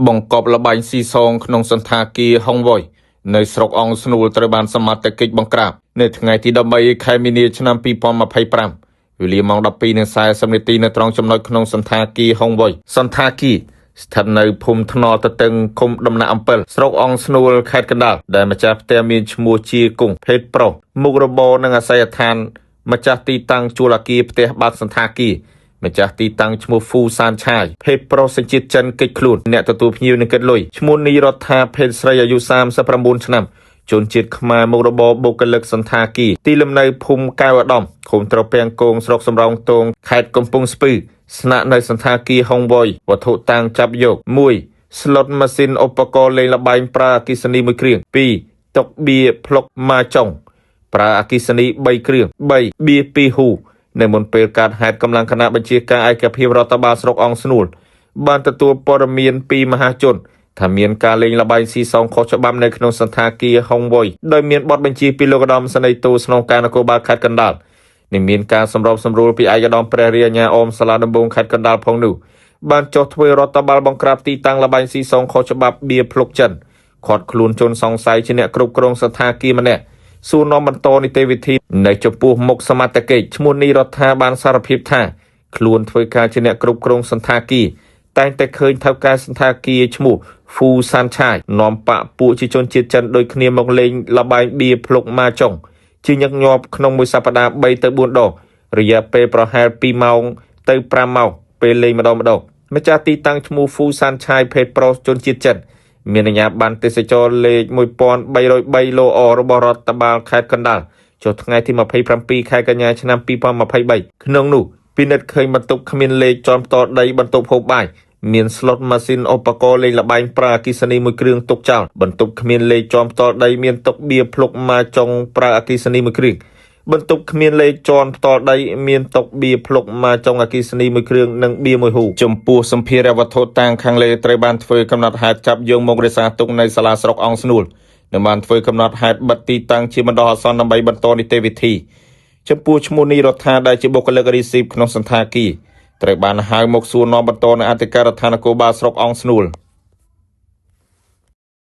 បង្កប់លបាញ់ស៊ីសងក្នុងសន្តាគារហុងវ៉ុយនៅស្រុកអង្គស្នូលត្រូវបានសមត្ថកិច្ចបង្ក្រាបនៅថ្ងៃទី13ខែមីនាឆ្នាំ2025វេលាម៉ោង 12:40 នាទីនៅត្រង់ចំណុចក្នុងសន្តាគារហុងវ៉ុយសន្តាគារស្ថិតនៅភូមិថ្នល់ទទឹងឃុំដំណាក់អំពិលស្រុកអង្គស្នូលខេត្តកណ្ដាលដែលម្ចាស់ផ្ទះមានឈ្មោះជាគង់ភេទប្រុសមុខរបរនិងអាស័យដ្ឋានម្ចាស់ទីតាំងជួលអគារផ្ទះបាត់សន្តាគារម្ចាស់ទីតាំងឈ្មោះហ្វូសានឆាយភេទប្រុសសញ្ជាតិចិនកិច្ចខ្លួនអ្នកទទួលភ្ញៀវនឹងគិតលុយឈ្មោះនីរដ្ឋាភេទស្រីអាយុ39ឆ្នាំជនជាតិខ្មែរមុខរបរបុគ្គលិកសន្តាគារទីលំនៅភូមិកៅឧត្តមឃុំត្រពាំងគងស្រុកសំរោងទងខេត្តកំពង់ស្ពឺស្នាក់នៅសន្តាគារហុងវ៉ុយវត្ថុតាំងចាប់យក 1. ស្លុតម៉ាស៊ីនឧបករណ៍លេងល្បែងប្រើអគ្គិសនី1គ្រឿង 2. តុបៀភ្លុកម៉ាចុងប្រើអគ្គិសនី3គ្រឿង 3. បៀ2ហ៊ូនៅមុនពេលកើតហេតុកម្លាំងគណៈបញ្ជាការឯកភាពរដ្ឋបាលស្រុកអង្គស្នូលបានទទួលព័ត៌មានពីមហាជនថាមានការលេងល្បែងស៊ីសងខុសច្បាប់នៅក្នុងសន្តាគារហុងវ៉ុយដោយមានបទបញ្ជាពីលោកឧត្តមសេនីយ៍ទូស្នងការនគរបាលខេត្តកណ្ដាលនិងមានការសម្របសម្រួលពីឯកឧត្តមព្រះរាជអាជ្ញាអមសាលាដំបងខេត្តកណ្ដាលផងនោះបានចុះធ្វើរដ្ឋបាលបង្ក្រាបទីតាំងល្បែងស៊ីសងខុសច្បាប់បៀភ្លុកចិនខាត់ខ្លួនជនសង្ស័យជាអ្នកគ្រប់គ្រងសន្តាគារម្នាក់សួរនាំបន្តនីតិវិធីនៅចំពោះមុខសមត្ថកិច្ចឈ្មោះនីរដ្ឋាបានសារភាពថាខ្លួនធ្វើការជាអ្នកគ្រប់គ្រងសន្តាគារតែងតែឃើញថៅកែសន្តាគារឈ្មោះហ្វូសានឆាយនាំបាក់ពួកជាជនជាតិចិនដូចគ្នាមកលេងល្បែងបៀភ្លុកម៉ាចុងជាញឹកញាប់ក្នុងមួយសប្តាហ៍3ទៅ4ដងរយៈពេលប្រហែល2ម៉ោងទៅ5ម៉ោងពេលលេងម្ដងម្ចាស់ទីតាំងឈ្មោះហ្វូសានឆាយភេទប្រុសជនជាតិចិនមានអាជ្ញាប័ណ្ណទេសចរលេខ1303លោអរបស់រដ្ឋបាលខេត្តកណ្ដាលចុះថ្ងៃទី27ខែកញ្ញាឆ្នាំ2023ក្នុងនោះពិនិត្យឃើញបន្ទប់គ្មានលេខជាន់ផ្ទាល់ដីបន្ទប់ហូបបាយមានស្លុតម៉ាស៊ីនឧបករណ៍លេងល្បែងប្រើអគ្គិសនី1គ្រឿងទុកចោលបន្ទប់គ្មានលេខជាន់ផ្ទាល់ដីមានតុបៀភ្លុកម៉ាចុងប្រើអគ្គិសនី1គ្រឿងបន្ទប់គ្មានលេខជាន់ផ្ទាល់ដីមានតុបៀភ្លុកម៉ាចុងអគ្គិសនី1គ្រឿងនិងបៀ1ហ៊ូចំពោះសម្ភារៈវត្ថុតាំងខាងលើត្រូវបានធ្វើកំណត់ហេតុចាប់យកមករក្សាទុកនៅសាលាស្រុកអង្គស្នូលនិងបានធ្វើកំណត់ហេតុបិទទីតាំងជាបណ្ដោះអាសន្នដើម្បីបន្តនីតិវិធីចំពោះឈ្មោះនីរដ្ឋាដែលជាបុគ្គលិករីស៊ីបក្នុងសន្តាគារត្រូវបានហៅមកសួរនាំបន្តនៅអធិការដ្ឋាននគរបាលស្រុកអង្គស្នូល